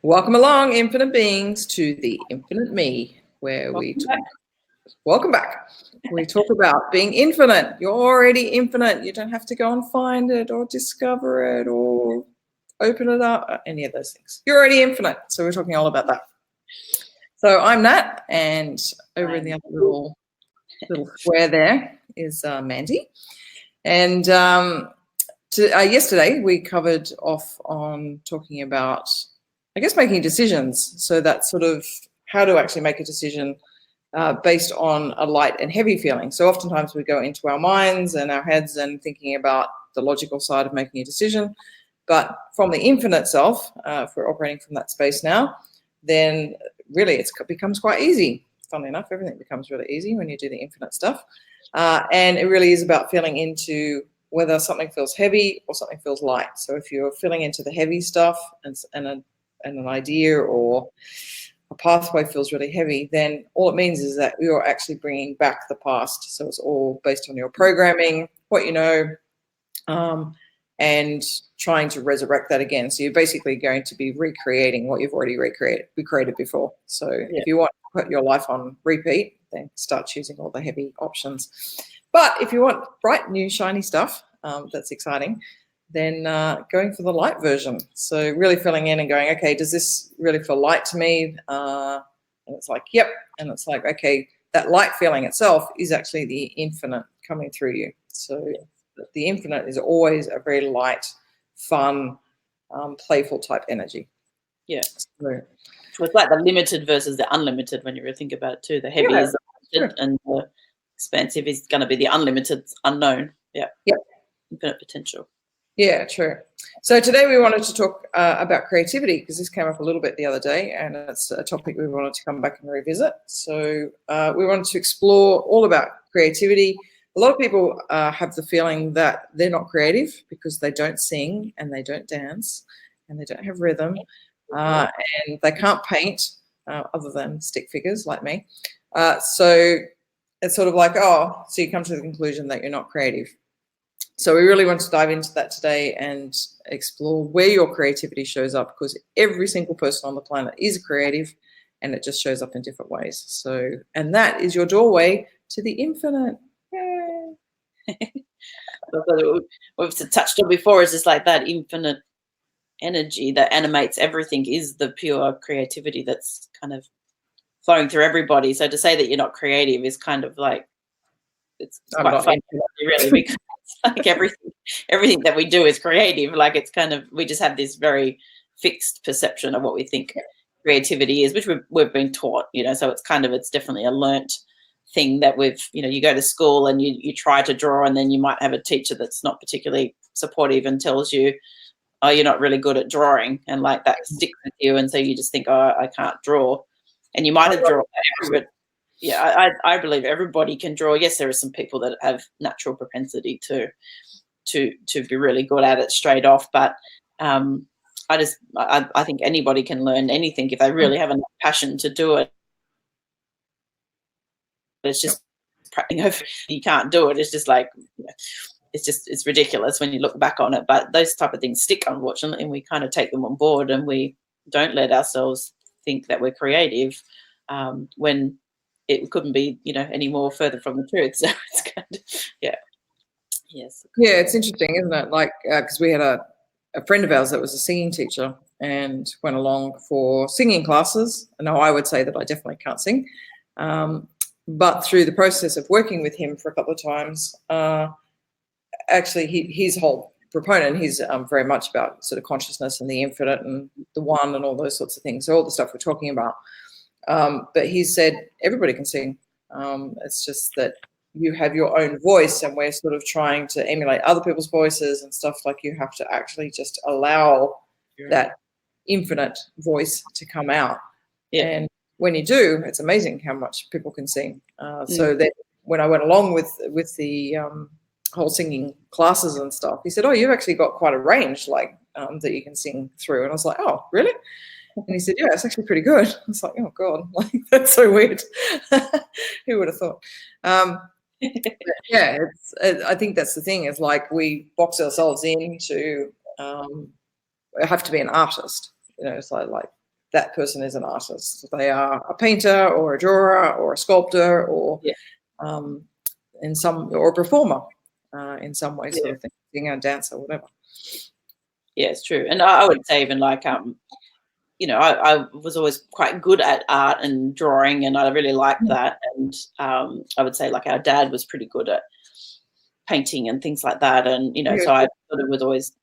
Welcome along, infinite beings, to the Infinite Me, where welcome back. We talk about being infinite. You're already infinite. You don't have to go and find it or discover it or open it up, any of those things. You're already infinite. So we're talking all about that. So I'm Nat, and over in the other little square there is Mandy. And yesterday we covered off on talking about, I guess, making decisions. So that's sort of how to actually make a decision based on a light and heavy feeling. So oftentimes we go into our minds and our heads and thinking about the logical side of making a decision. But from the infinite self, if we're operating from that space now, then really it becomes quite easy. Funnily enough, everything becomes really easy when you do the infinite stuff. And it really is about feeling into whether something feels heavy or something feels light. So if you're feeling into the heavy stuff and an idea or a pathway feels really heavy, then all it means is that you're actually bringing back the past. So it's all based on your programming, what you know, and trying to resurrect that again. So you're basically going to be recreating what you've already recreated before. So if you want to put your life on repeat, then start choosing all the heavy options. But if you want bright, new, shiny stuff, that's exciting, then going for the light version. So really filling in and going, okay, does this really feel light to me? And it's like, yep. And it's like, okay, that light feeling itself is actually the infinite coming through you. So the infinite is always a very light, fun, playful type energy. Yeah. So it's like the limited versus the unlimited when you really think about it too. The heavy is the limited and the expansive is going to be the unlimited unknown. Yeah. Yep. Infinite potential. Yeah, true. So today we wanted to talk about creativity, because this came up a little bit the other day, and it's a topic we wanted to come back and revisit. So we wanted to explore all about creativity. A lot of people have the feeling that they're not creative because they don't sing and they don't dance and they don't have rhythm and they can't paint other than stick figures like me. So it's sort of like, oh, so you come to the conclusion that you're not creative. So we really want to dive into that today and explore where your creativity shows up, because every single person on the planet is creative and it just shows up in different ways. So, and that is your doorway to the infinite. Yay. We've touched on before is just like that infinite energy that animates everything is the pure creativity that's kind of flowing through everybody. So to say that you're not creative is kind of like, it's quite funny, really, because like everything that we do is creative. Like it's kind of, we just have this very fixed perception of what we think creativity is, which we've been taught, you know. So it's kind of, it's definitely a learnt thing that we've, you know, you go to school and you try to draw, and then you might have a teacher that's not particularly supportive and tells you, oh, you're not really good at drawing, and like that sticks with you, and so you just think, oh, I can't draw, and you might have drawn. Yeah, I believe everybody can draw. Yes, there are some people that have natural propensity to be really good at it straight off, but I think anybody can learn anything if they really have enough passion to do it. It's just you can't do it. It's just like, it's ridiculous when you look back on it. But those type of things stick, unfortunately, and we kind of take them on board, and we don't let ourselves think that we're creative when it couldn't be, you know, any more further from the truth. So it's kind of, yes. Yeah, it's interesting, isn't it? Like, because we had a friend of ours that was a singing teacher and went along for singing classes. Now, I would say that I definitely can't sing. But through the process of working with him for a couple of times, actually his whole proponent, he's very much about sort of consciousness and the infinite and the one and all those sorts of things. So all the stuff we're talking about. But he said everybody can sing. It's just that you have your own voice, and we're sort of trying to emulate other people's voices and stuff. Like, you have to actually just allow that infinite voice to come out. Yeah. And when you do, it's amazing how much people can sing. So that when I went along with the whole singing classes and stuff, he said, oh, you've actually got quite a range, like that you can sing through. And I was like, oh, really? And he said, yeah, it's actually pretty good. I was like, oh, God, like, that's so weird. Who would have thought? Yeah, I think that's the thing, is like we box ourselves into have to be an artist. You know, it's like that person is an artist. They are a painter or a drawer or a sculptor or or a performer in some way, sort of thing, being a dancer, whatever. Yeah, it's true. And I would say even like I was always quite good at art and drawing, and I really liked that. And I would say like our dad was pretty good at painting and things like that. And, so I sort of was always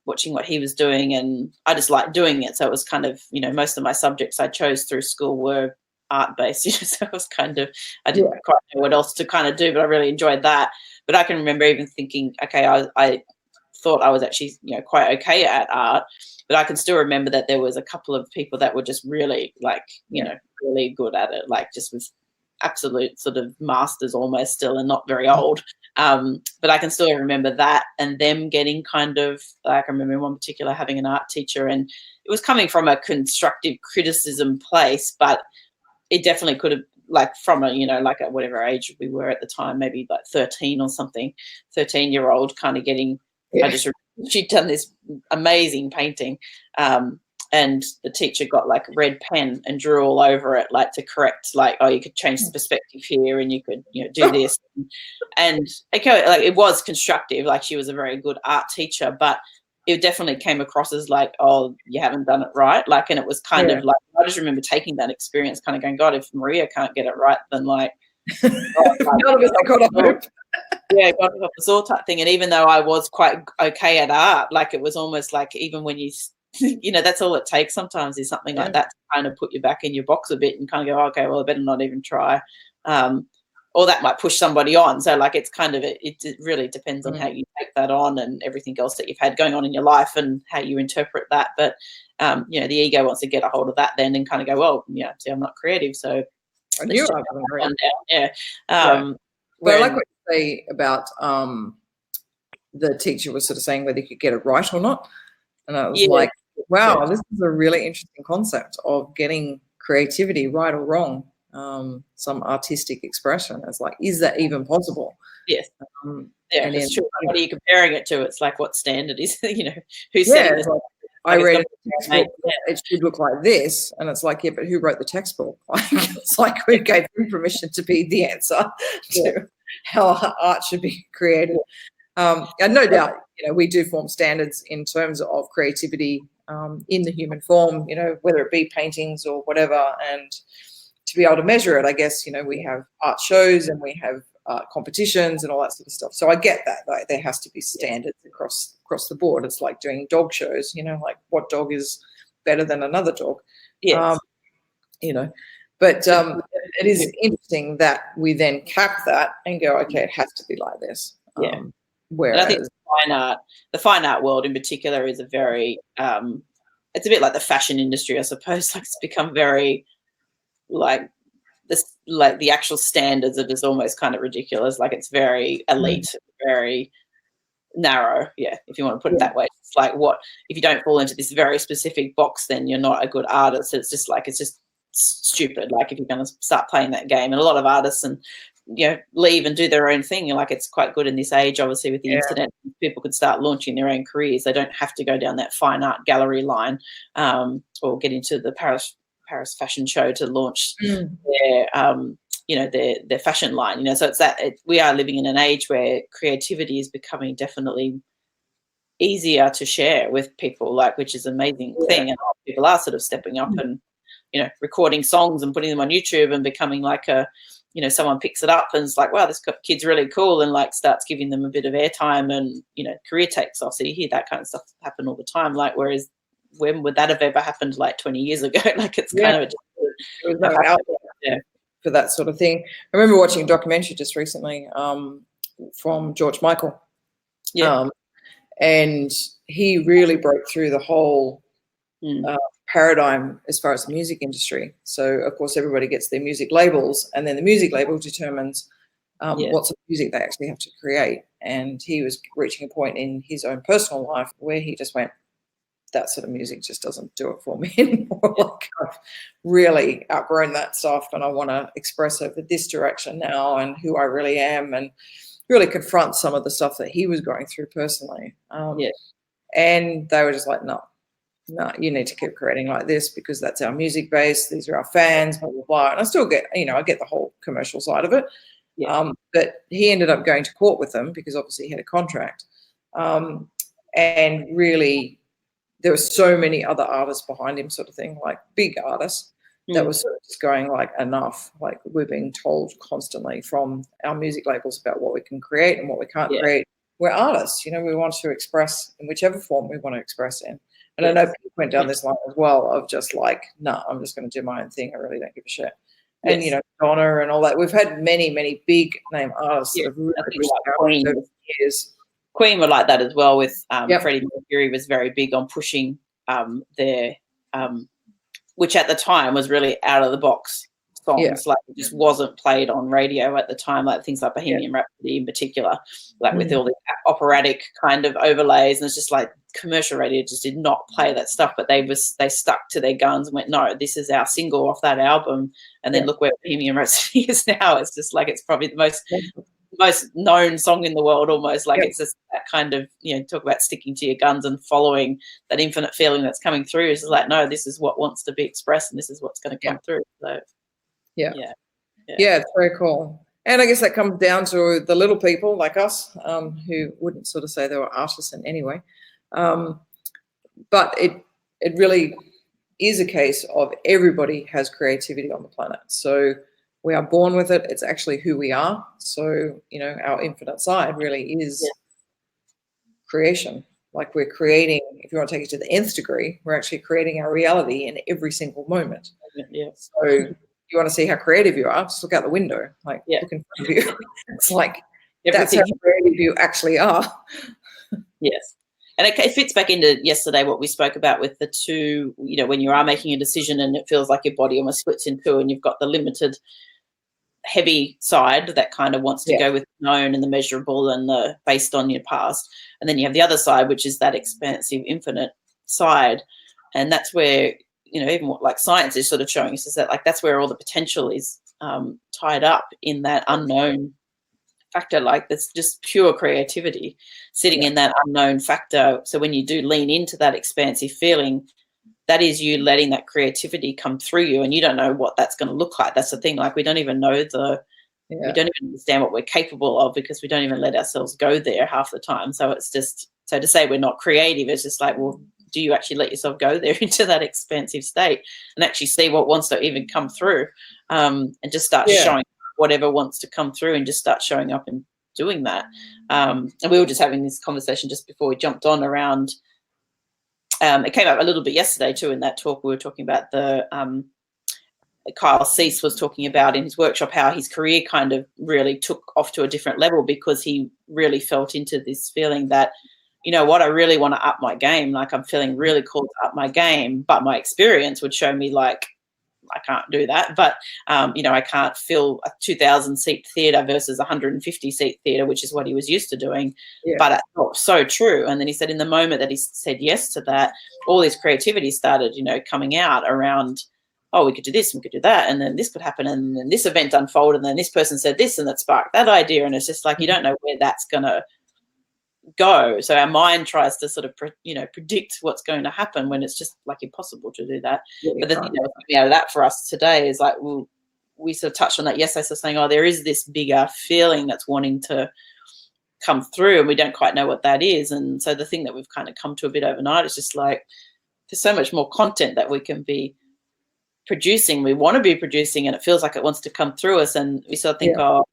watching what he was doing, and I just liked doing it. So it was kind of, most of my subjects I chose through school were art-based, so it was kind of, I didn't quite know what else to kind of do, but I really enjoyed that. But I can remember even thinking, okay, I thought I was actually, quite okay at art. But I can still remember that there was a couple of people that were just really like, really good at it, like just with absolute sort of masters almost still, and not very old. But I can still remember that, and them getting kind of, like, I remember in one particular having an art teacher, and it was coming from a constructive criticism place, but it definitely could have, like, from a, like at whatever age we were at the time, maybe like 13 or something, 13-year-old kind of getting, I just remember she'd done this amazing painting, and the teacher got like a red pen and drew all over it, like to correct, like, oh, you could change the perspective here, and you could, do this. And okay, like it was constructive, like she was a very good art teacher, but it definitely came across as like, oh, you haven't done it right. Like, and it was kind of like, I just remember taking that experience kind of going, God, if Maria can't get it right, then like, none of us got a hope. Yeah, got off the saw type thing. And even though I was quite okay at art, like it was almost like, even when you, that's all it takes sometimes, is something like that to kind of put you back in your box a bit and kind of go, okay, well, I better not even try. Or that might push somebody on. So like, it's kind of, it really depends on how you take that on, and everything else that you've had going on in your life and how you interpret that. But, the ego wants to get a hold of that then and kind of go, well, see, I'm not creative. So I knew I wasn't creative. But I like what you say about the teacher was sort of saying whether you could get it right or not. And I was like, wow, this is a really interesting concept of getting creativity right or wrong, some artistic expression. It's like, is that even possible? Yes. It's true. What are you comparing it to? It's like, what standard is, who's setting this? Like, I read a textbook, it should look like this, and it's like, yeah, but who wrote the textbook? Like, it's like, who gave them permission to be the answer to how art should be created? And no doubt, we do form standards in terms of creativity in the human form, whether it be paintings or whatever. And to be able to measure it, I guess, we have art shows and we have competitions and all that sort of stuff. So I get that, like, there has to be standards across the board. It's like doing dog shows, like what dog is better than another dog. Yes. But it is interesting that we then cap that and go, okay, it has to be like this. Whereas, and I think the fine art world in particular is a very, it's a bit like the fashion industry, I suppose. Like, it's become very, like, this, like the actual standards are just almost kind of ridiculous. Like, it's very elite, very narrow. Yeah, if you want to put it that way. It's like, what if you don't fall into this very specific box, then you're not a good artist. It's just like, it's just stupid. Like, if you're going to start playing that game, and a lot of artists and leave and do their own thing. Like, it's quite good in this age, obviously, with the internet. People could start launching their own careers. They don't have to go down that fine art gallery line, or get into the Paris fashion show to launch their fashion line. So it's that we are living in an age where creativity is becoming definitely easier to share with people, like, which is an amazing thing. And people are sort of stepping up and recording songs and putting them on YouTube and becoming like a, someone picks it up and is like, wow, this kid's really cool, and like starts giving them a bit of airtime, and career takes off. So you hear that kind of stuff happen all the time. Like, whereas when would that have ever happened like 20 years ago? Like, it's kind of it was out there for that sort of thing. I remember watching a documentary just recently from George Michael, and he really broke through the whole paradigm as far as the music industry. So of course everybody gets their music labels, and then the music label determines what sort of music they actually have to create. And he was reaching a point in his own personal life where he just went, that sort of music just doesn't do it for me anymore. Like, I've really outgrown that stuff, and I want to express over this direction now and who I really am, and really confront some of the stuff that he was going through personally. And they were just like, no, no, you need to keep creating like this because that's our music base. These are our fans, blah, blah, blah. And I still get, I get the whole commercial side of it. Yeah. But he ended up going to court with them because obviously he had a contract. And really, there were so many other artists behind him, sort of thing, like big artists, that was sort of just going like, enough. Like, we're being told constantly from our music labels about what we can create and what we can't create. We're artists, we want to express in whichever form we want to express in. And I know people went down this line as well of just like, no, I'm just going to do my own thing. I really don't give a shit. And, Donna and all that. We've had many, many big name artists that have really pushed out over years. Queen were like that as well with Freddie Mercury was very big on pushing their, which at the time was really out of the box songs. Like, it just wasn't played on radio at the time, like things like Bohemian Rhapsody in particular, like with all the operatic kind of overlays. And it's just like commercial radio just did not play that stuff, but they stuck to their guns and went, no, this is our single off that album. And then look where Bohemian Rhapsody is now. It's just like, it's probably the most known song in the world almost. Like it's just that kind of, talk about sticking to your guns and following that infinite feeling that's coming through. It's like, no, this is what wants to be expressed and this is what's going to come through. So yeah, it's very cool. And I guess that comes down to the little people like us, who wouldn't sort of say they were artists in any way. But it really is a case of everybody has creativity on the planet. So we are born with it. It's actually who we are. So, our infinite side really is creation. Like, we're creating, if you want to take it to the nth degree, we're actually creating our reality in every single moment. Yeah. So you want to see how creative you are, just look out the window, like look in front of you. It's like, that's how creative you actually are. Yes. And it fits back into yesterday what we spoke about with the two, when you are making a decision and it feels like your body almost splits in two and you've got the limited heavy side that kind of wants to go with the known and the measurable and the based on your past. And then you have the other side, which is that expansive, infinite side. And that's where, even what like science is sort of showing us is that like that's where all the potential is tied up in that unknown factor. Like, that's just pure creativity sitting in that unknown factor. So when you do lean into that expansive feeling, that is you letting that creativity come through you, and you don't know what that's going to look like. That's the thing. Like, we don't even know we don't even understand what we're capable of because we don't even let ourselves go there half the time. So it's just, so to say we're not creative, it's just like, well, do you actually let yourself go there into that expansive state and actually see what wants to even come through, and just start showing whatever wants to come through and just start showing up and doing that. And we were just having this conversation just before we jumped on around, it came up a little bit yesterday too in that talk. We were talking about the 𝘾𝙧𝙚𝙚𝙚𝙚 was talking about in his workshop how his career kind of really took off to a different level because he really felt into this feeling that, what, I really want to up my game. Like, I'm feeling really called to up my game, but my experience would show me like I can't do that. But, I can't fill a 2,000-seat theatre versus a 150-seat theatre, which is what he was used to doing. Yeah. But it's so true. And then he said in the moment that he said yes to that, all his creativity started, coming out around, oh, we could do this and we could do that. And then this could happen. And then this event unfolded. And then this person said this and that sparked that idea. And it's just like, you don't know where that's going to go. So our mind tries to sort of, predict what's going to happen when it's just like impossible to do that. Yeah, but the thing that's coming out of that for us today is like, well, we sort of touched on that yesterday. So saying, oh, there is this bigger feeling that's wanting to come through and we don't quite know what that is. And so the thing that we've kind of come to a bit overnight is just like, there's so much more content that we can be producing, we want to be producing, and it feels like it wants to come through us. And we sort of think, oh,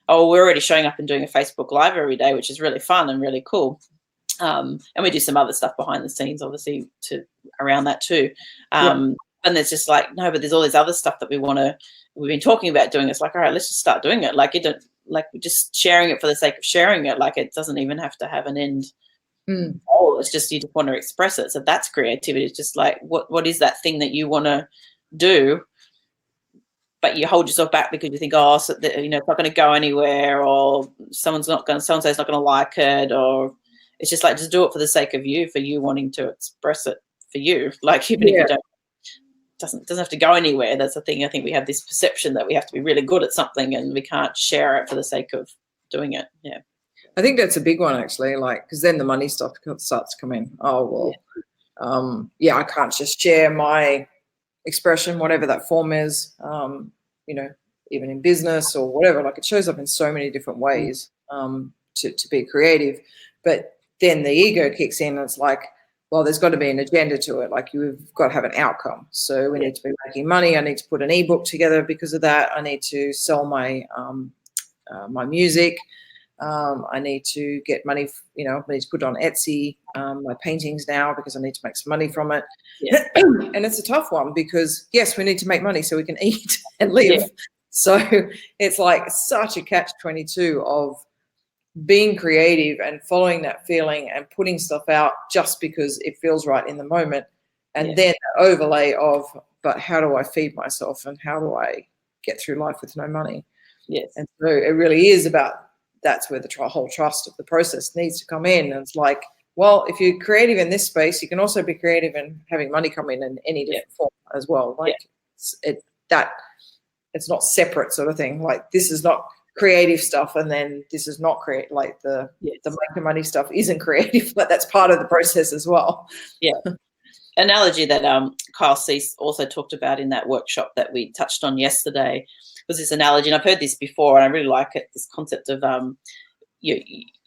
we're already showing up and doing a Facebook Live every day, which is really fun and really cool. And we do some other stuff behind the scenes, obviously, around that too. And it's just like, no, but there's all this other stuff that we've been talking about doing. It's like, all right, let's just start doing it. Like, we're just sharing it for the sake of sharing it. Like, it doesn't even have to have an end goal. It's just, you just want to express it. So that's creativity. It's just like, what is that thing that you want to do, but you hold yourself back because you think, oh, so it's not going to go anywhere, or so-and-so's not going to like it, or it's just like, just do it for the sake of you, for you wanting to express it for you. Like, even if you don't, doesn't have to go anywhere. That's the thing. I think we have this perception that we have to be really good at something and we can't share it for the sake of doing it. Yeah. I think that's a big one, actually, like, because then the money stuff starts to come in. Oh, well, yeah, I can't just share my expression, whatever that form is, you know, even in business or whatever. Like, it shows up in so many different ways to be creative. But then the ego kicks in and it's like, well, there's got to be an agenda to it. Like, you've got to have an outcome. So we need to be making money. I need to put an ebook together because of that. I need to sell my my music. I need to get money, you know, I need to put it on Etsy, my paintings now, because I need to make some money from it. Yeah. And it's a tough one because, yes, we need to make money so we can eat and live. Yeah. So it's like such a catch-22 of being creative and following that feeling and putting stuff out just because it feels right in the moment. And then the overlay of, but how do I feed myself and how do I get through life with no money? Yes. And so it really is about, that's where the whole trust of the process needs to come in. And it's like, well, if you're creative in this space, you can also be creative in having money come in any different form as well. Like it's not separate sort of thing. Like, this is not creative stuff, and then this is not create. Like the making money stuff isn't creative, but that's part of the process as well. Yeah. Analogy that 𝘾𝙧𝙚𝙚𝙖𝙩𝙚 also talked about in that workshop that we touched on yesterday was this analogy, and I've heard this before, and I really like it. This concept of you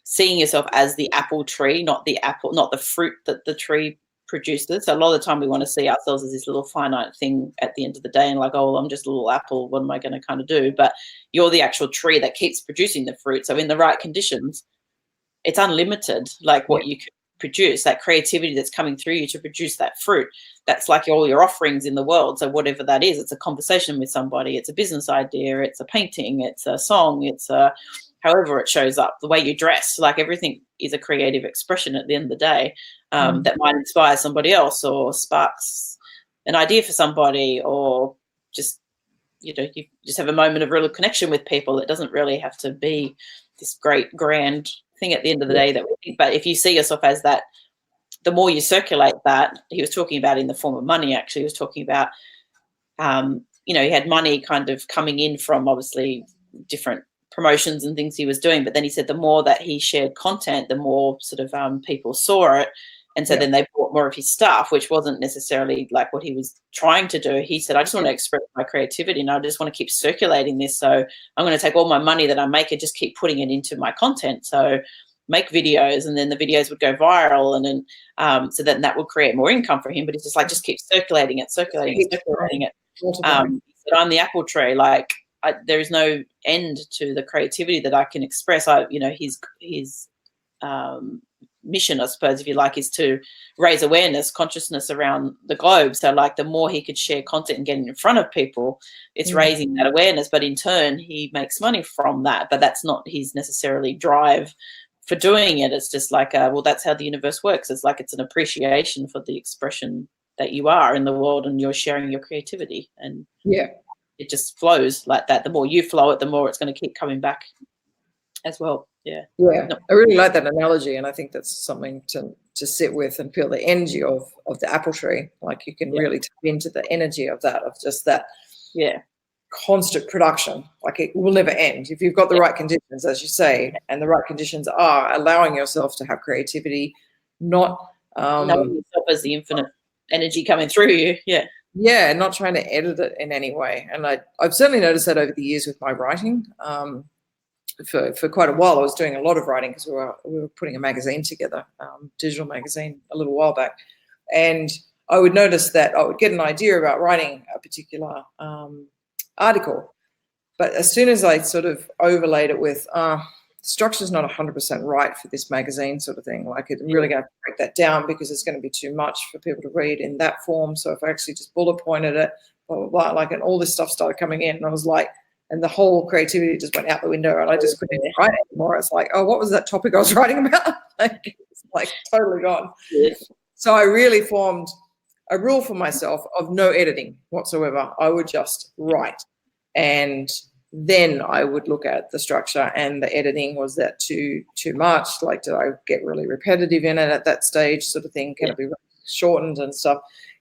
seeing yourself as the apple tree, not the fruit that the tree produces. So a lot of the time we want to see ourselves as this little finite thing at the end of the day, and like, oh, well, I'm just a little apple. What am I going to kind of do? But you're the actual tree that keeps producing the fruit. So in the right conditions, it's unlimited. Like what you can produce, that creativity that's coming through you to produce that fruit. That's like all your offerings in the world. So whatever that is, it's a conversation with somebody, it's a business idea, it's a painting, it's a song, it's a however it shows up, the way you dress, like everything is a creative expression at the end of the day that might inspire somebody else or sparks an idea for somebody, or just, you know, you just have a moment of real connection with people. It doesn't really have to be this great grand thing at the end of the day that we think. But if you see yourself as that, the more you circulate that, he was talking about in the form of money, actually, he was talking about, you know, he had money kind of coming in from obviously different promotions and things he was doing. But then he said the more that he shared content, the more sort of people saw it. And so then they bought more of his stuff, which wasn't necessarily like what he was trying to do. He said, I just want to express my creativity and I just want to keep circulating this. So I'm going to take all my money that I make and just keep putting it into my content. So make videos, and then the videos would go viral, and then so then that would create more income for him. But it's just like, just keep circulating it. He said, I'm the apple tree. Like, there is no end to the creativity that I can express. You know, his mission, I suppose, if you like, is to raise awareness, consciousness around the globe. So like, the more he could share content and get in front of people, it's raising that awareness. But in turn, he makes money from that. But that's not his necessarily drive for doing it. It's just like, well, that's how the universe works. It's like, it's an appreciation for the expression that you are in the world, and you're sharing your creativity, and it just flows like that. The more you flow it, the more it's going to keep coming back as well. I really like that analogy, and I think that's something to sit with and feel the energy of the apple tree. Like, you can really tap into the energy of that, of just that constant production. Like, it will never end if you've got the right conditions, as you say, and the right conditions are allowing yourself to have creativity, not knowing yourself as the infinite energy coming through you. Not trying to edit it in any way. And I've certainly noticed that over the years with my writing. For quite a while, I was doing a lot of writing because we were putting a magazine together, digital magazine, a little while back. And I would notice that I would get an idea about writing a particular article. But as soon as I sort of overlaid it with, structure's not 100% right for this magazine sort of thing, like, it's really going to break that down because it's going to be too much for people to read in that form. So if I actually just bullet pointed it, blah, blah, blah, like, and all this stuff started coming in, and I was like, and the whole creativity just went out the window, and I just couldn't even write anymore. It's like, oh, what was that topic I was writing about? Like, it's like totally gone. So I really formed a rule for myself of no editing whatsoever. I would just write, and then I would look at the structure and the editing. Was that too much? Like, did I get really repetitive in it at that stage, sort of thing? Can it be shortened and stuff?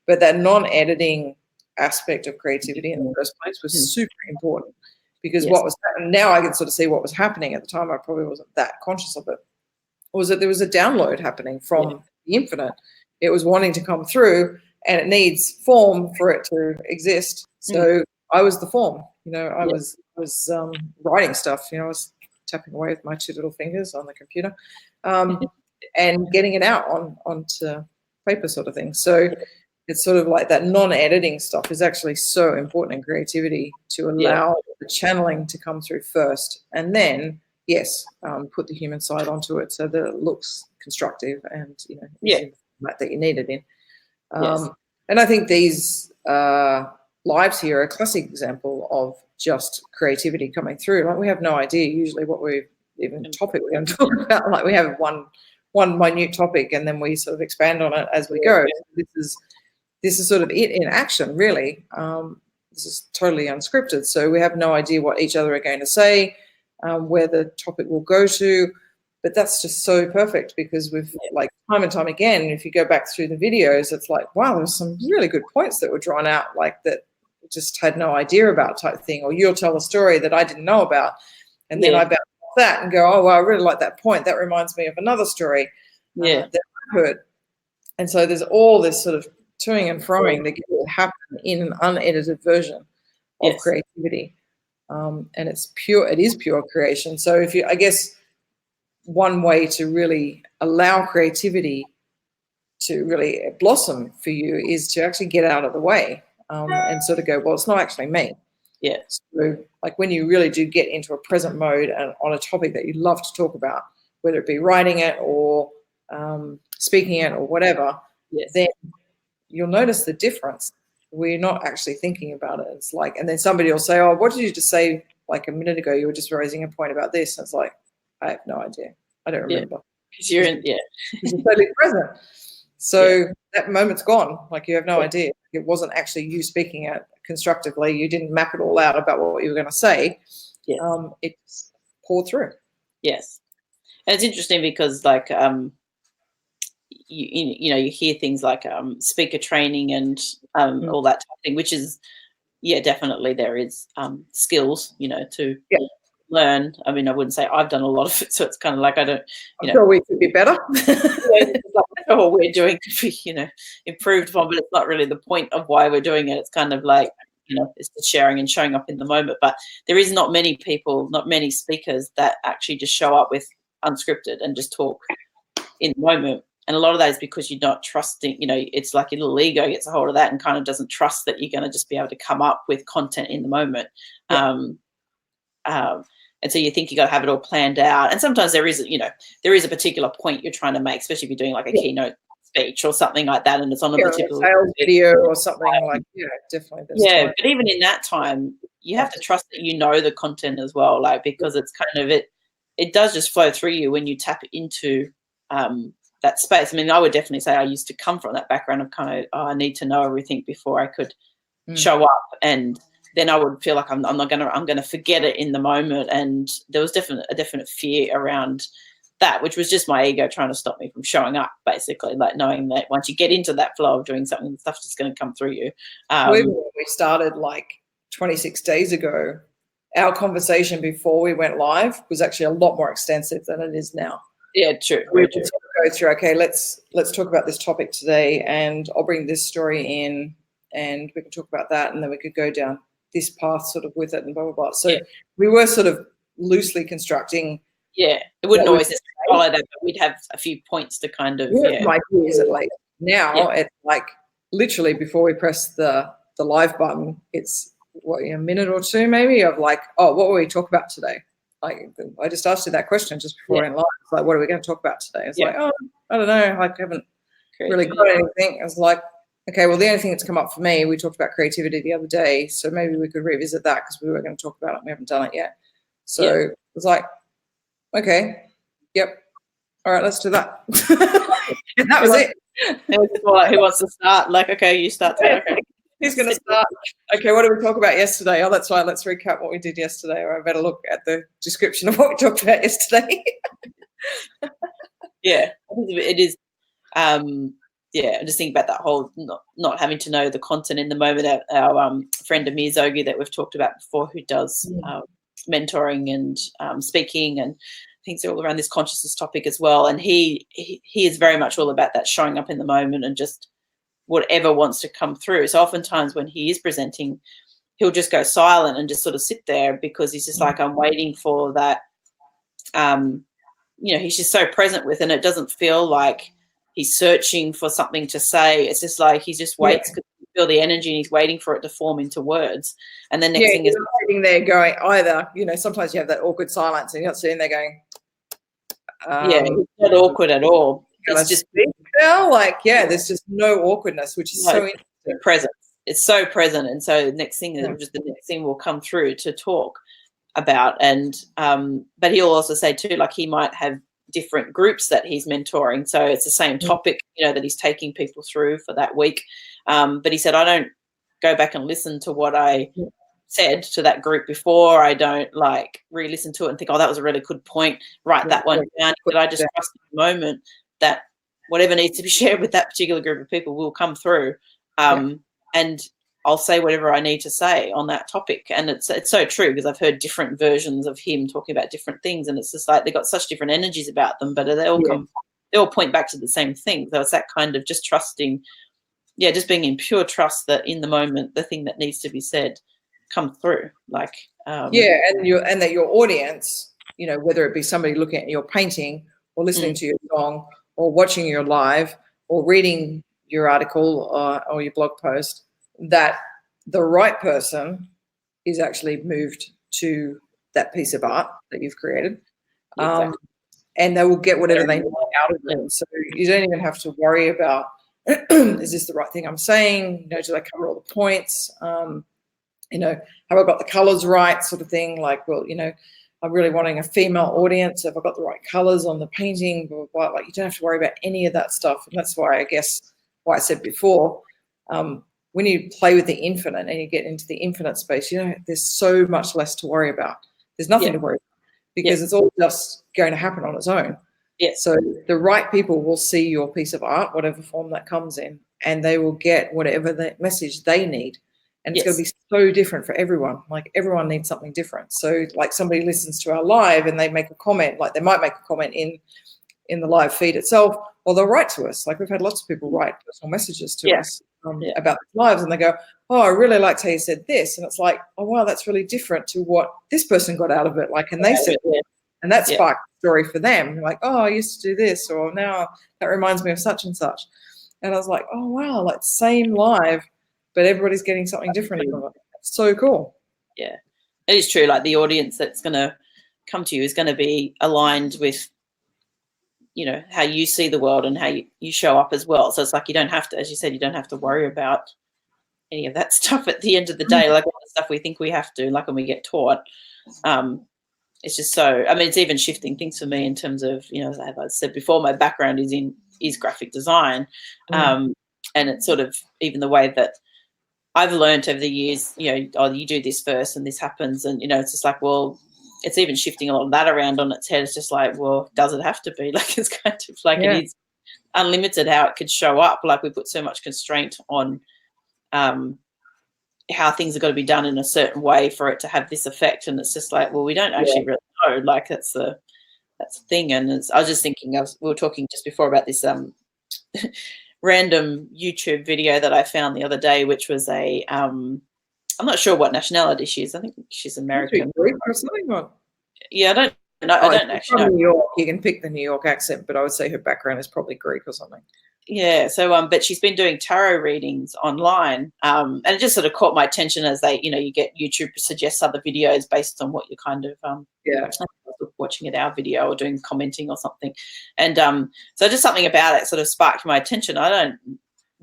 But that non-editing aspect of creativity in the first place was super important, because what was now I can sort of see what was happening. At the time, I probably wasn't that conscious of it. Was that there was a download happening from the infinite, it was wanting to come through, and it needs form for it to exist. So I was the form, you know, I was writing stuff, you know, I was tapping away with my 2 little fingers on the computer, and getting it out onto paper sort of thing. So it's sort of like that non-editing stuff is actually so important in creativity, to allow the channeling to come through first, and then put the human side onto it so that it looks constructive and, you know, is in the format that you need it in. And I think these lives here are a classic example of just creativity coming through. Like, we have no idea usually what topic we're going to talk about. Like, we have one minute topic, and then we sort of expand on it as we go. This is sort of it in action, really. This is totally unscripted, so we have no idea what each other are going to say, where the topic will go to. But that's just so perfect, because we've, like, time and time again, if you go back through the videos, it's like, wow, there's some really good points that were drawn out, like, that just had no idea about, type thing. Or you'll tell a story that I didn't know about, and then I bounce off that and go, oh, well, I really like that point. That reminds me of another story that I heard. And so there's all this sort of toing and froing that can happen in an unedited version of creativity. And it is pure creation. So I guess one way to really allow creativity to really blossom for you is to actually get out of the way, and sort of go, well, it's not actually me. So, like, when you really do get into a present mode and on a topic that you love to talk about, whether it be writing it or speaking it or whatever, then you'll notice the difference. We're not actually thinking about it. It's like, and then somebody will say, oh, what did you just say like a minute ago? You were just raising a point about this. And it's like, I have no idea. I don't remember. Because you're in, you're totally present. So that moment's gone. Like, you have no idea. It wasn't actually you speaking it constructively. You didn't map it all out about what you were going to say. It just poured through. Yes. And it's interesting because, like, you know, you hear things like speaker training and all that type of thing, which is, definitely there is skills, you know, to learn. I mean, I wouldn't say I've done a lot of it, so it's kind of like, I don't, you know. Sure, we could be better. What we're doing could be, you know, improved upon, but it's not really the point of why we're doing it. It's kind of like, you know, it's the sharing and showing up in the moment. But there is not many people, not many speakers that actually just show up with unscripted and just talk in the moment. And a lot of that is because you're not trusting, you know, it's like your little ego gets a hold of that and kind of doesn't trust that you're going to just be able to come up with content in the moment. And so you think you got to have it all planned out. And sometimes there is a particular point you're trying to make, especially if you're doing like a keynote speech or something like that, and it's on a particular sales video or something like, definitely. But even in that time, you have to trust that you know the content as well, like, because it's kind of it does just flow through you when you tap into that space. I mean, I would definitely say I used to come from that background of kind of, I need to know everything before I could show up, and then I would feel like I'm gonna forget it in the moment. And there was a definite fear around that, which was just my ego trying to stop me from showing up, basically, like knowing that once you get into that flow of doing something, the stuff's just going to come through you. When we started like 26 days ago, our conversation before we went live was actually a lot more extensive than it is now. Yeah, true. We would go through, okay, let's talk about this topic today, and I'll bring this story in, and we can talk about that, and then we could go down this path sort of with it, and blah, blah, blah. So we were sort of loosely constructing. It wouldn't always follow that, but we'd have a few points to kind of, my years at least. Now it's like literally before we press the live button, it's a minute or two maybe of like, oh, what will we talk about today? Like, I just asked you that question just before I went live. It's like, what are we going to talk about today? It's like, oh, I don't know. Like, I haven't really got anything. I was like, okay, well, the only thing that's come up for me, we talked about creativity the other day, so maybe we could revisit that because we were going to talk about it. We haven't done it yet. So it was like, okay, all right, let's do that. And that was it. It was more like, who wants to start? Like, okay, you start. Okay. Who's going to start? Okay, what did we talk about yesterday? Oh, that's right. Let's recap what we did yesterday. Or I better look at the description of what we talked about yesterday. It is. I'm just thinking about that whole not having to know the content in the moment. Our friend 𝘾𝙧𝙚𝙚𝙖𝙩𝙚 that we've talked about before, who does mentoring and speaking, and things are all around this consciousness topic as well. And he is very much all about that showing up in the moment and just whatever wants to come through. So oftentimes when he is presenting, he'll just go silent and just sort of sit there because he's just like, I'm waiting for that. You know, he's just so present with, and it doesn't feel like he's searching for something to say. It's just like he just waits because you feel the energy and he's waiting for it to form into words. And the next thing is sitting there going either, you know, sometimes you have that awkward silence and you're not sitting there going, it's not awkward at all. It's just like, there's just no awkwardness, which is so interesting. Present. It's so present. And so the next thing is just the next thing will come through to talk about. And but he'll also say too, like he might have different groups that he's mentoring, so it's the same topic, you know, that he's taking people through for that week. But he said, I don't go back and listen to what I said to that group before. I don't like re-listen to it and think, oh, that was a really good point, write that one down. But I just trust in the moment that whatever needs to be shared with that particular group of people will come through. And I'll say whatever I need to say on that topic. And it's so true, because I've heard different versions of him talking about different things, and it's just like they've got such different energies about them, but they all point back to the same thing. So it's that kind of just trusting, just being in pure trust that in the moment the thing that needs to be said comes through. Like and that your audience, you know, whether it be somebody looking at your painting or listening to your song or watching your live or reading your article or your blog post, that the right person is actually moved to that piece of art that you've created. And they will get whatever they need out of it. So you don't even have to worry about, is this the right thing I'm saying? You know, did I cover all the points? You know, have I got the colors right, sort of thing? Like, well, you know, I'm really wanting a female audience. Have I got the right colors on the painting? Blah, blah, blah. Like, you don't have to worry about any of that stuff. And that's why, I guess, why I said before, when you play with the infinite and you get into the infinite space, you know, there's so much less to worry about. There's nothing to worry about, because it's all just going to happen on its own. So the right people will see your piece of art, whatever form that comes in, and they will get whatever the message they need. And it's going to be so different for everyone. Like, everyone needs something different. So like, somebody listens to our live and they make a comment, like they might make a comment in the live feed itself, or they'll write to us. Like, we've had lots of people write personal messages to us about the lives, and they go, oh, I really liked how you said this. And it's like, oh, wow, that's really different to what this person got out of it. Like, and they said, and that sparked a story for them. Like, oh, I used to do this, or now that reminds me of such and such. And I was like, oh, wow, like same live, but everybody's getting something different. It's so cool. Yeah, it is true. Like, the audience that's going to come to you is going to be aligned with, you know, how you see the world and how you show up as well. So it's like, you don't have to, as you said, you don't have to worry about any of that stuff at the end of the day, like all the stuff we think we have to, like when we get taught. It's just so, I mean, it's even shifting things for me in terms of, you know, as I said before, my background is graphic design. And it's sort of even the way that I've learned over the years, you know, oh, you do this first and this happens. And, you know, it's just like, well, it's even shifting a lot of that around on its head. It's just like, well, does it have to be? Like, it's kind of like it is unlimited how it could show up. Like, we put so much constraint on how things have got to be done in a certain way for it to have this effect. And it's just like, well, we don't actually really know. Like, that's the thing. And I was just thinking, we were talking just before about this random YouTube video that I found the other day, which was a I'm not sure what nationality she is. I think she's American. Greek or something? Yeah, I don't know. I don't actually know. New York. You can pick the New York accent, but I would say her background is probably Greek or something. Yeah. So, but she's been doing tarot readings online, and it just sort of caught my attention as they, you know, you get YouTube suggests other videos based on what you kind of watching at our video or doing commenting or something, and so just something about it sort of sparked my attention. I don't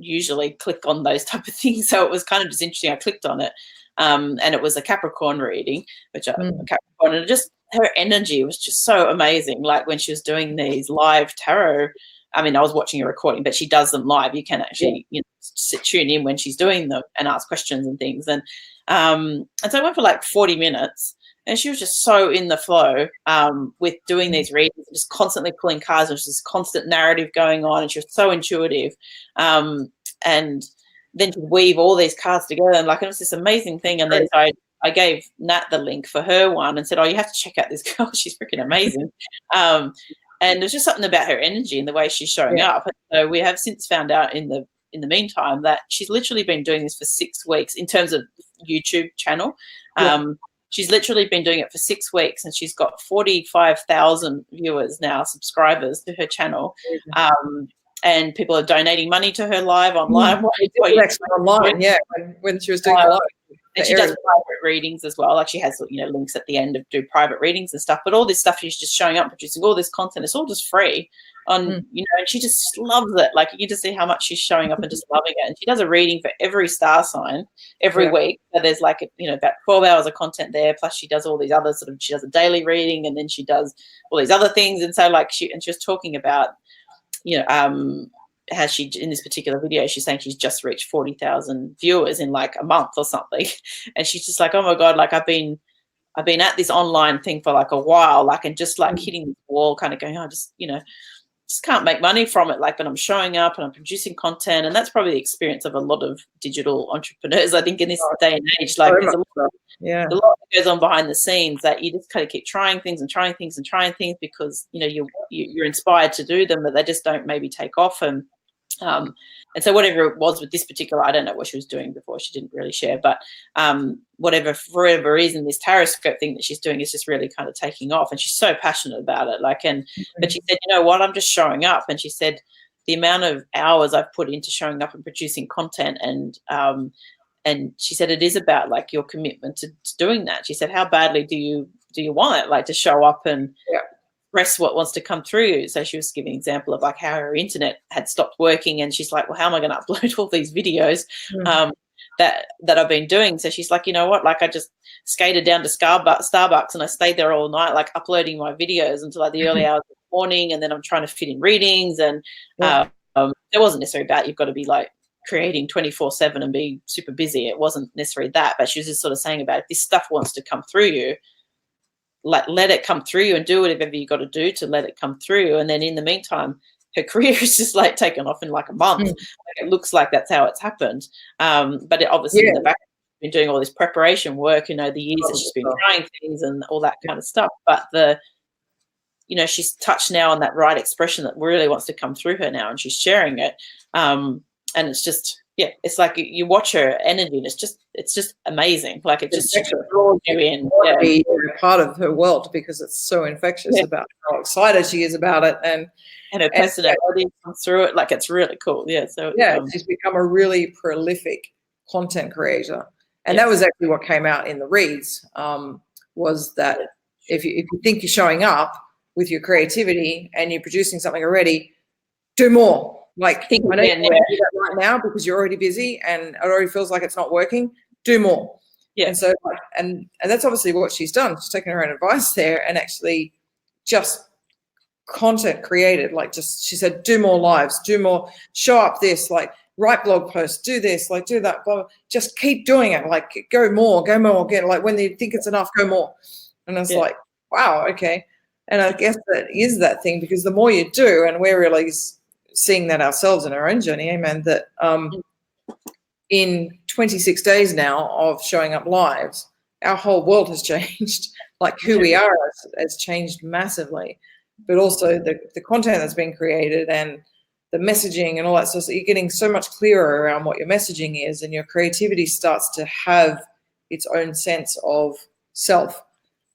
usually click on those type of things, so it was kind of just interesting. I clicked on it, and it was a Capricorn reading, which Capricorn, and just her energy was just so amazing. Like, when she was doing these live tarot, I mean, I was watching a recording, but she does them live. You can actually, you know, tune in when she's doing them and ask questions and things. And so I went for like 40 minutes, and she was just so in the flow with doing these readings, just constantly pulling cards. There was this constant narrative going on, and she was so intuitive. And then to weave all these cards together, and like, it was this amazing thing. And then so I gave Nat the link for her one and said, oh, you have to check out this girl. She's freaking amazing. And there's just something about her energy and the way she's showing up. And so we have since found out in the meantime that she's literally been doing this for 6 weeks in terms of YouTube channel. She's literally been doing it for 6 weeks, and she's got 45,000 viewers now, subscribers to her channel. And people are donating money to her live online. Online, when she was doing live. And she does private readings as well. Like she has, links at the end of do private readings and stuff. But all this stuff, she's just showing up, producing all this content. It's all just free. And she just loves it. Like you can just see how much she's showing up and just loving it. And she does a reading for every star sign every week. So there's like, about 12 hours of content there. Plus she does all these other she does a daily reading, and then she does all these other things. And so like she was talking about, how she, in this particular video, she's saying she's just reached 40,000 viewers in like a month or something. And she's just like, oh my God, like I've been at this online thing for like a while, like, and just like hitting the wall, kind of going, oh, just can't make money from it. Like, but I'm showing up and I'm producing content. And that's probably the experience of a lot of digital entrepreneurs, I think, in this day and age. Like there's a lot that goes on behind the scenes that you just kind of keep trying things and trying things and trying things because, you're inspired to do them, but they just don't maybe take off. And so whatever it was with this particular, I don't know what she was doing before, she didn't really share, but whatever, for whatever reason, this tarot script thing that she's doing is just really kind of taking off, and she's so passionate about it. Like, but she said, you know what, I'm just showing up. And she said, the amount of hours I've put into showing up and producing content, and she said, it is about like your commitment to doing that. She said, how badly do you want it, like to show up and express what wants to come through you? So she was giving an example of like how her internet had stopped working, and she's like, well, how am I going to upload all these videos that I've been doing? So she's like, you know what, like I just skated down to Starbucks and I stayed there all night, like uploading my videos until like the early hours of the morning, and then I'm trying to fit in readings, and it wasn't necessarily about you've got to be like creating 24/7 and be super busy. It wasn't necessarily that, but she was just sort of saying about if this stuff wants to come through you, let it come through you, and do whatever you got to do to let it come through. And then in the meantime, her career is just like taken off in like a month. Like, it looks like that's how it's happened. But it obviously in the back, been doing all this preparation work, the years that she's been trying things and all that kind of stuff. But she's touched now on that right expression that really wants to come through her now, and she's sharing it. And it's just, it's like you watch her energy, and it's just amazing. Like it just draws you in. Be part of her world because it's so infectious about how excited she is about it, and her personality comes through it. Like it's really cool. So she's become a really prolific content creator, and that was actually what came out in the reads. Was that if you think you're showing up with your creativity and you're producing something already, do more. Like, I know you can't do that right now because you're already busy and it already feels like it's not working. Do more. And so, and that's obviously what she's done. She's taken her own advice there and actually just content created. Like, just she said, do more lives, do more, show up this, like write blog posts, do this, like do that, blah, blah. Just keep doing it. Like, go more, get like when you think it's enough, go more. And it's like, wow, okay. And I guess that is that thing, because the more you do, and we're really seeing that ourselves in our own journey, amen, that in 26 days now of showing up lives, our whole world has changed. Like who we are has changed massively, but also the content that's been created and the messaging and all that stuff. So you're getting so much clearer around what your messaging is, and your creativity starts to have its own sense of self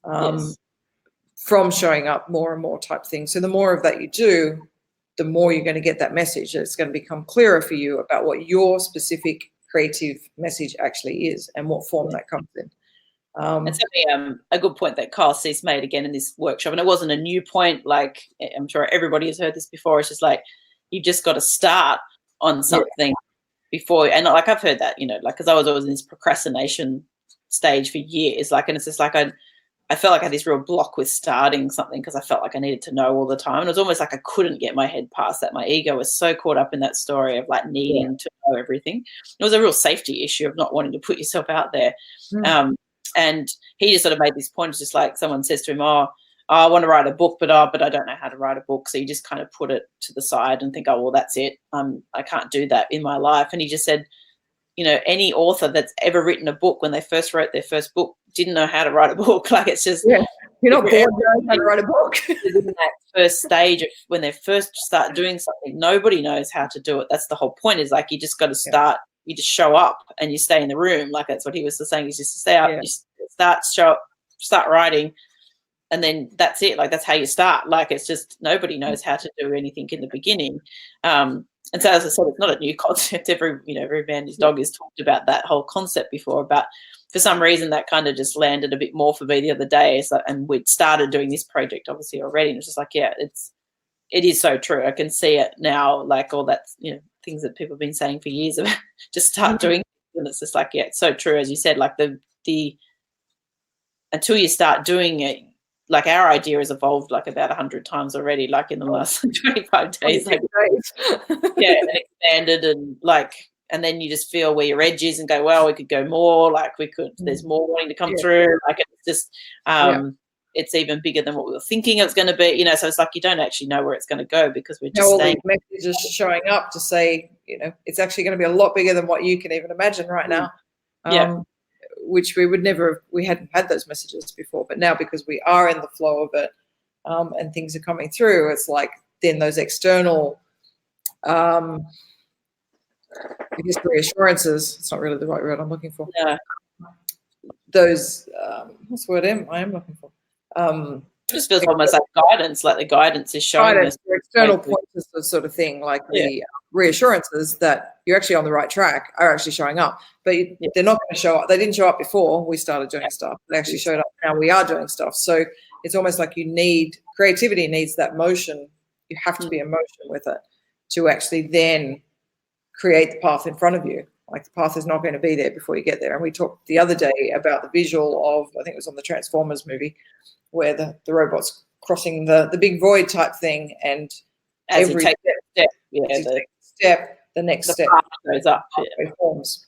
from showing up more and more type thing. So the more of that you do, the more you're going to get that message. It's going to become clearer for you about what your specific creative message actually is and what form that comes in. It's a good point that 𝘾𝙧𝙚 made again in this workshop, and it wasn't a new point. Like, I'm sure everybody has heard this before. It's just like, you've just got to start on something before. And like, I've heard that, like, because I was always in this procrastination stage for years. Like, and it's just like, I felt like I had this real block with starting something because I felt like I needed to know all the time. And it was almost like I couldn't get my head past that. My ego was so caught up in that story of like needing to know everything. It was a real safety issue of not wanting to put yourself out there. And he just sort of made this point. It's just like someone says to him, oh, I want to write a book, but I don't know how to write a book. So you just kind of put it to the side and think, oh, well, that's it. I can't do that in my life. And he just said, you know, any author that's ever written a book, when they first wrote their first book, didn't know how to write a book. Like, it's just, yeah, you're not born knowing how to write a book. within that first stage of when they first start doing something, nobody knows how to do it. That's the whole point, is like, you just got to start, you just show up and you stay in the room. Like, that's what he was saying, is just to stay up, you show up, start writing, and then that's it. Like, that's how you start. Like, it's just, nobody knows how to do anything in the beginning. And so, as I said, it's not a new concept. Every man, his dog has talked about that whole concept before, but for some reason that kind of just landed a bit more for me the other day. So, and we'd started doing this project obviously already, and it's just like, yeah, it is so true. I can see it now, like all that, you know, things that people have been saying for years about just start doing it. And it's just like, yeah, it's so true. As you said, like the until you start doing it, like, our idea has evolved like about 100 times already, like in the last 25 days. Like, yeah, and expanded, and like, and then you just feel where your edge is and go, well, we could go more, like we could, there's more wanting to come through. Like, it's just, it's even bigger than what we were thinking it was going to be, you know, so it's like, you don't actually know where it's going to go, because we're just all these messages showing up to say, you know, it's actually going to be a lot bigger than what you can even imagine right now. Which we would never, we hadn't had those messages before, but now, because we are in the flow of it, and things are coming through, it's like then those external, I guess, reassurances, it's not really the right word I'm looking for. Those, what's the word I am looking for? Just feels almost like guidance, like the guidance is showing us. External pointers, sort of thing, like the reassurances that you're actually on the right track are actually showing up. But they're not going to show up. They didn't show up before we started doing stuff. They actually showed up now we are doing stuff. So it's almost like creativity needs that motion. You have to be in motion with it to actually then create the path in front of you. Like, the path is not going to be there before you get there. And we talked the other day about the visual of, I think it was on the Transformers movie, where the robot's crossing the big void type thing, and as every step, the next step goes up, forms.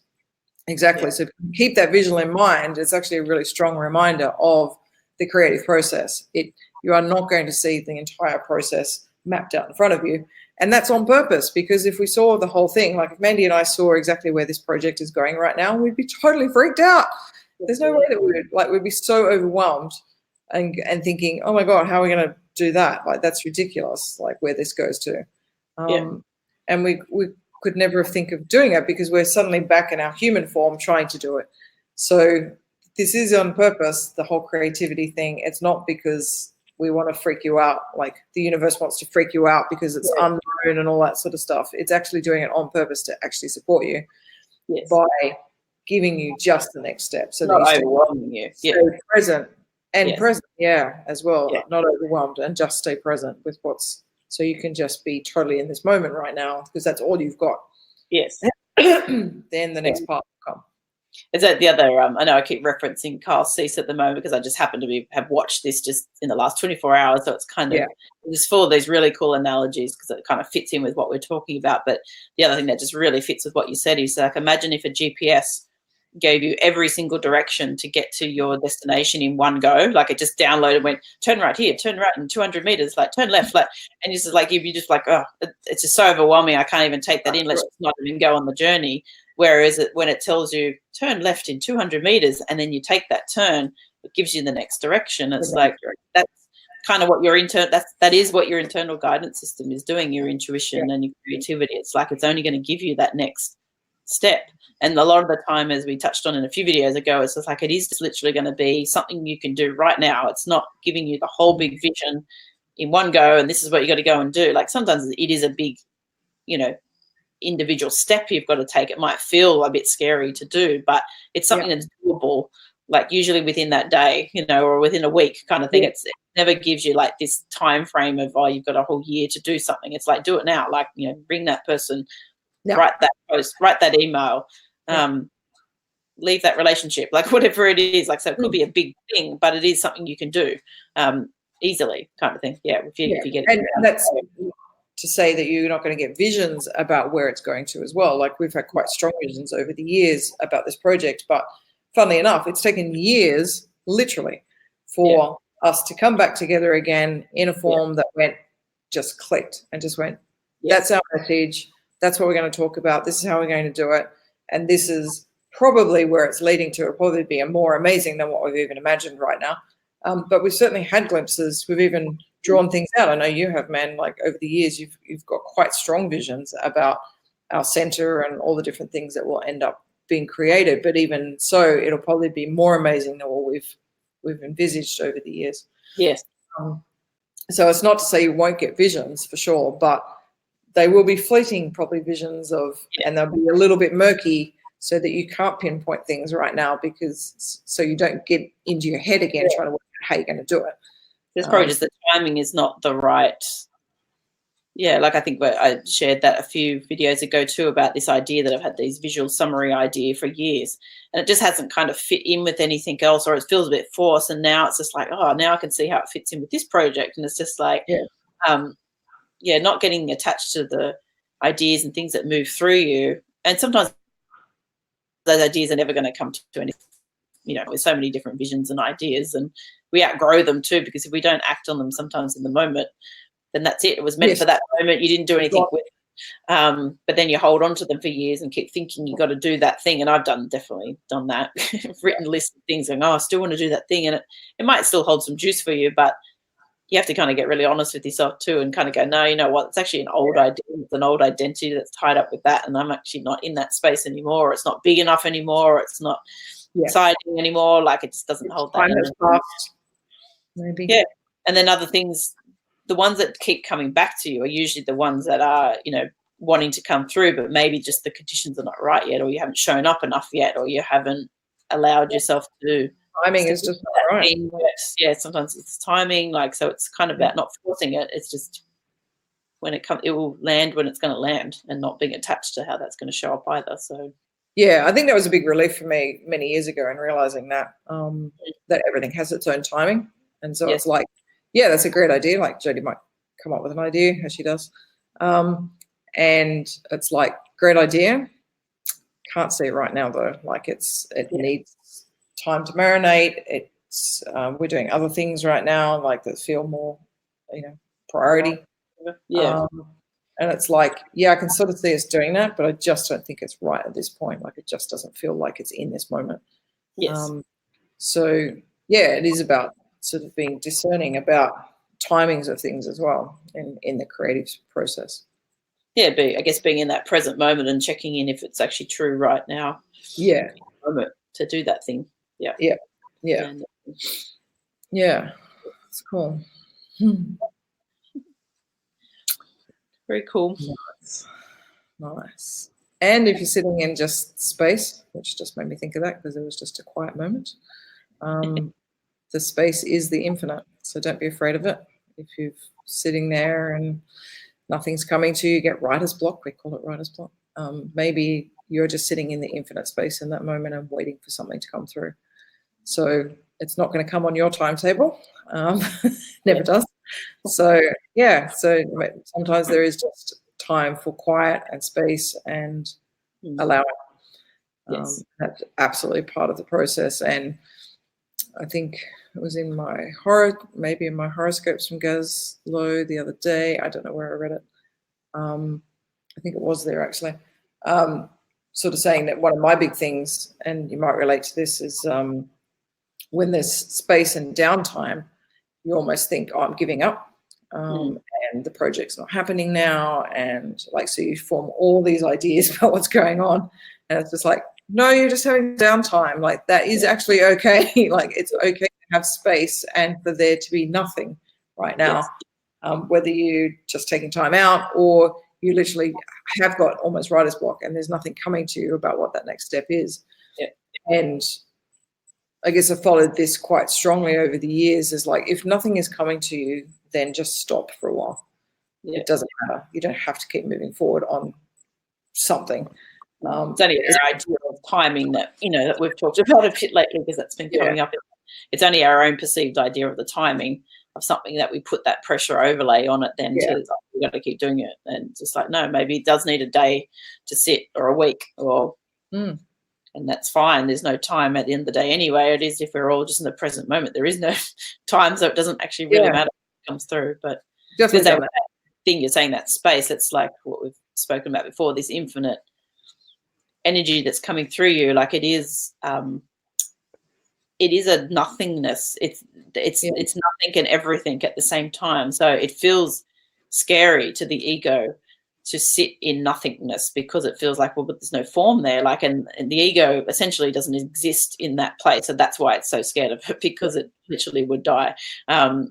Exactly. So keep that visual in mind. It's actually a really strong reminder of the creative process. You are not going to see the entire process mapped out in front of you. And that's on purpose, because if we saw the whole thing, like if Mandy and I saw exactly where this project is going right now, we'd be totally freaked out. There's no way that we'd be so overwhelmed and thinking, oh my God, how are we going to do that? Like, that's ridiculous, like where this goes to. And we could never think of doing it, because we're suddenly back in our human form trying to do it. So this is on purpose, the whole creativity thing. It's not because we want to freak you out, like the universe wants to freak you out because it's unknown and all that sort of stuff. It's actually doing it on purpose to actually support you by giving you just the next step. So not overwhelming you. Stay present and present, as well. Not overwhelmed, and just stay present with so you can just be totally in this moment right now, because that's all you've got. Yes. Then the next part will come. Is that the other, I know I keep referencing 𝘾𝙧𝙚𝙚𝙚𝙚 at the moment, because I just happen to have watched this just in the last 24 hours. So it's kind of, it's full of these really cool analogies, because it kind of fits in with what we're talking about. But the other thing that just really fits with what you said is, like, imagine if a GPS gave you every single direction to get to your destination in one go. Like, it just downloaded, went, turn right here, turn right in 200 meters, like turn left, like, and it's just like, if you just like, oh, it's just so overwhelming, I can't even take that in. Let's just not even go on the journey. Whereas when it tells you turn left in 200 meters, and then you take that turn, it gives you the next direction. It's like, that's kind of what that is what your internal guidance system is doing, your intuition and your creativity. It's like, it's only going to give you that next step. And a lot of the time, as we touched on in a few videos ago, it's just like, it is just literally going to be something you can do right now. It's not giving you the whole big vision in one go, and this is what you got to go and do. Like, sometimes it is a big, individual step you've got to take. It might feel a bit scary to do, but it's something that's doable, like usually within that day, or within a week kind of thing. It never gives you like this time frame of, oh, you've got a whole year to do something. It's like, do it now. Like, bring that person, write that post, write that email, leave that relationship, like whatever it is. Like, so it could be a big thing, but it is something you can do easily, kind of thing. If you get it. And that's to say that you're not going to get visions about where it's going to as well. Like, we've had quite strong visions over the years about this project, but funnily enough, it's taken years, literally, for us to come back together again in a form that just clicked and just went, that's our message. That's what we're going to talk about. This is how we're going to do it. and this is probably where it's leading to. It'll probably be more amazing than what we've even imagined right now. But we've certainly had glimpses. We've even drawn things out. I know you have, man. Like over the years, you've got quite strong visions about our center and all the different things that will end up being created. But even so, it'll probably be more amazing than what we've envisaged over the years. Yes. So it's not to say you won't get visions for sure, but they will be fleeting, probably visions of, and they'll be a little bit murky, so that you can't pinpoint things right now, because so you don't get into your head again trying to work out how you're going to do it. There's probably just the timing is not the right. Yeah, like I think I shared that a few videos ago too, about this idea that I've had these visual summary idea for years, and it just hasn't kind of fit in with anything else, or it feels a bit forced. And now it's just like, oh, now I can see how it fits in with this project. And it's just like, not getting attached to the ideas and things that move through you. And sometimes those ideas are never going to come to anything, with so many different visions and ideas, and we outgrow them too, because if we don't act on them sometimes in the moment, then that's it. It was meant for that moment. You didn't do anything with it. But then you hold on to them for years and keep thinking you got to do that thing. And I've definitely done that. I've written lists of things going, I still want to do that thing. And it might still hold some juice for you, but you have to kind of get really honest with yourself too, and kind of go, no, you know what? It's actually an old idea. It's an old identity that's tied up with that. And I'm actually not in that space anymore. Or it's not big enough anymore. Or it's not exciting anymore. Like it just doesn't hold that. Maybe. Yeah. And then other things, the ones that keep coming back to you are usually the ones that are, wanting to come through, but maybe just the conditions are not right yet, or you haven't shown up enough yet, or you haven't allowed yourself to. Timing is just not right. Yeah, sometimes it's timing. So it's kind of about not forcing it. It's just when it comes, it will land when it's going to land, and not being attached to how that's going to show up either. So. Yeah, I think that was a big relief for me many years ago, in realizing that that everything has its own timing, and so it's like, yeah, that's a great idea. Like Jodie might come up with an idea, as she does, and it's like, great idea. Can't see it right now though. Like it needs time to marinate. It's we're doing other things right now, like that feel more, priority. And it's like, yeah, I can sort of see us doing that, but I just don't think it's right at this point. Like it just doesn't feel like it's in this moment. Yes. So yeah, it is about sort of being discerning about timings of things as well in the creative process. Yeah, I guess being in that present moment and checking in if it's actually true right now. Yeah. To do that thing. Yeah. Yeah. Yeah. Yeah. It's cool. Very cool. Nice. And if you're sitting in just space, which just made me think of that because it was just a quiet moment, the space is the infinite. So don't be afraid of it. If you're sitting there and nothing's coming to you, get writer's block. We call it writer's block. Maybe you're just sitting in the infinite space in that moment and waiting for something to come through. So it's not going to come on your timetable. Never does. So yeah, so sometimes there is just time for quiet and space and allowing. That's absolutely part of the process. And I think it was in my horoscopes from 𝘾𝙧𝙚 the other day. I don't know where I read it. I think it was there actually. Sort of saying that one of my big things, and you might relate to this, is when there's space and downtime, you almost think, oh, I'm giving up, and the project's not happening now, and so you form all these ideas about what's going on, and it's just like, no, you're just having downtime. Like that is actually okay. Like it's okay to have space and for there to be nothing right now, whether you're just taking time out or you literally have got almost writer's block and there's nothing coming to you about what that next step is. And I guess I followed this quite strongly over the years, is like, if nothing is coming to you, then just stop for a while. It doesn't matter. You don't have to keep moving forward on something. It's only our idea of timing that we've talked about a bit lately, because that's been coming up. It's only our own perceived idea of the timing of something that we put that pressure overlay on it. Then we've got to keep doing it, and just like, no, maybe it does need a day to sit, or a week, or and that's fine. There's no time at the end of the day anyway. It is if we're all just in the present moment. There is no time, so it doesn't actually really matter what comes through. But because that thing you're saying, that space, it's like what we've spoken about before, this infinite energy that's coming through you, like it is a nothingness. It's nothing and everything at the same time. So it feels scary to the ego to sit in nothingness, because it feels like, well, but there's no form there. Like, and the ego essentially doesn't exist in that place. So that's why it's so scared of it, because it literally would die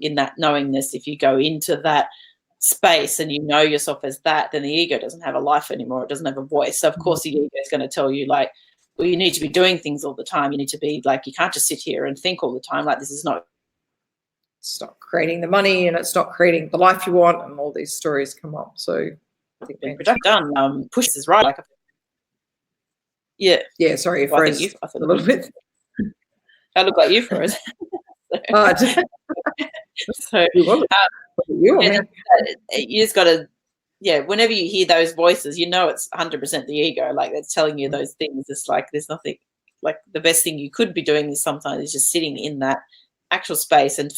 in that knowingness. If you go into that space and you know yourself as that, then the ego doesn't have a life anymore. It doesn't have a voice. So of course the ego is going to tell you, like, well, you need to be doing things all the time. You need to be like, you can't just sit here and think all the time. Like, this is not. It's not creating the money, and it's not creating the life you want, and all these stories come up. So I think done. Push is right. Like, yeah. Sorry, you froze a little bit. I look like you froze. So you just got to, whenever you hear those voices, you know it's 100% the ego, like that's telling you those things. It's like there's nothing, like the best thing you could be doing is sometimes is just sitting in that actual space and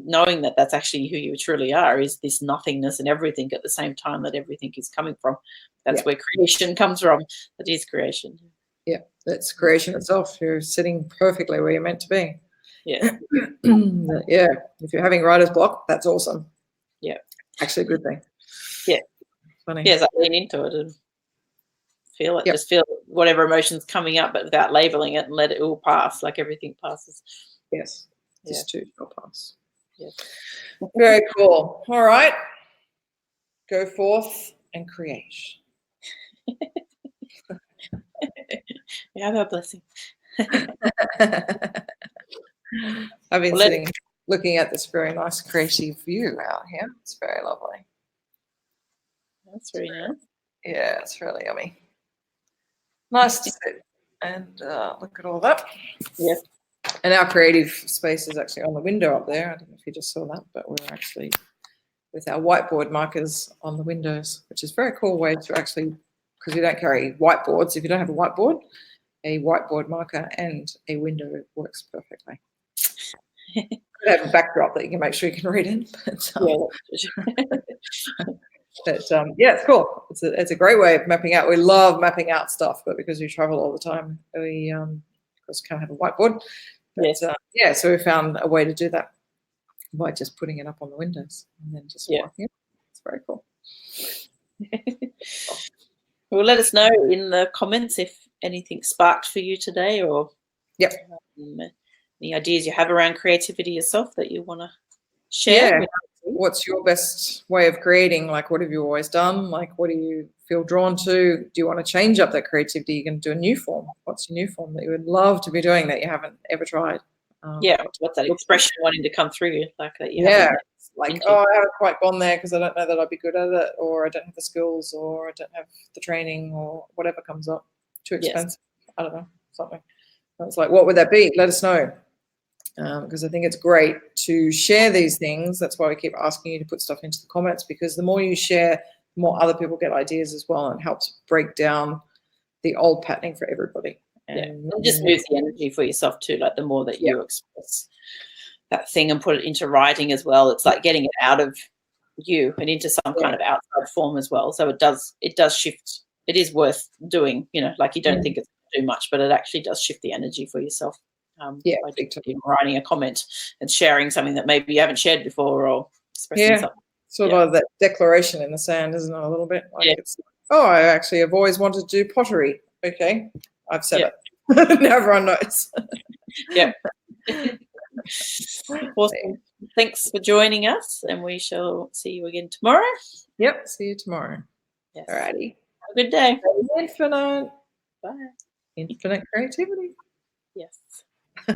knowing that that's actually who you truly are, is this nothingness and everything at the same time, that everything is coming from. That's where creation comes from. That is creation. Yeah, that's creation itself. You're sitting perfectly where you're meant to be. Yeah. Yeah. If you're having writer's block, that's awesome. Yeah. Actually a good thing. Yeah. Funny. Yeah, so lean into it and feel it. Yep. Just feel whatever emotion's coming up, but without labeling it, and let it all pass, like everything passes. Yes. This too shall pass. Yes. Very cool. All right. Go forth and create. We have our blessing. I've been sitting looking at this very nice creative view out here. It's very lovely. That's very nice. Yeah, it's really yummy. Nice to sit and look at all that. Yeah. And our creative space is actually on the window up there. I don't know if you just saw that, but we're actually with our whiteboard markers on the windows, which is a very cool way to actually, because we don't carry whiteboards. If you don't have a whiteboard marker and a window works perfectly. You have a backdrop that you can make sure you can read in. But, it's cool. It's a great way of mapping out. We love mapping out stuff, but because we travel all the time, we of course can't have a whiteboard. But, so we found a way to do that by just putting it up on the windows and then just marking it. It's very cool. Well, let us know in the comments if anything sparked for you today, or any ideas you have around creativity yourself that you want to share. Yeah. What's your best way of creating? Like, what have you always done? Like, what do you feel drawn to? Do you want to change up that creativity? You're going to do a new form. What's your new form that you would love to be doing that you haven't ever tried? What's that expression wanting to come through you? Like that you haven't like, I haven't quite gone there because I don't know that I'd be good at it, or I don't have the skills, or I don't have the training, or whatever comes up. Too expensive. I don't know, something. It's like, what would that be? Let us know. Because I think it's great to share these things. That's why we keep asking you to put stuff into the comments, because the more you share, the more other people get ideas as well, and helps break down the old patterning for everybody. And just moves the energy for yourself too. Like the more that you express that thing and put it into writing as well, it's like getting it out of you and into some kind of outside form as well. So it does shift. It is worth doing, like you don't think it's going to do much, but it actually does shift the energy for yourself. By writing a comment and sharing something that maybe you haven't shared before, or expressing something. Sort of that declaration in the sand, isn't it? A little bit. Like it's, I actually have always wanted to do pottery. Okay, I've said it. Now everyone knows. Awesome. Thanks for joining us, and we shall see you again tomorrow. Yep, see you tomorrow. Yes. Alrighty. Have a good day. Infinite. Bye. Infinite creativity. Yes.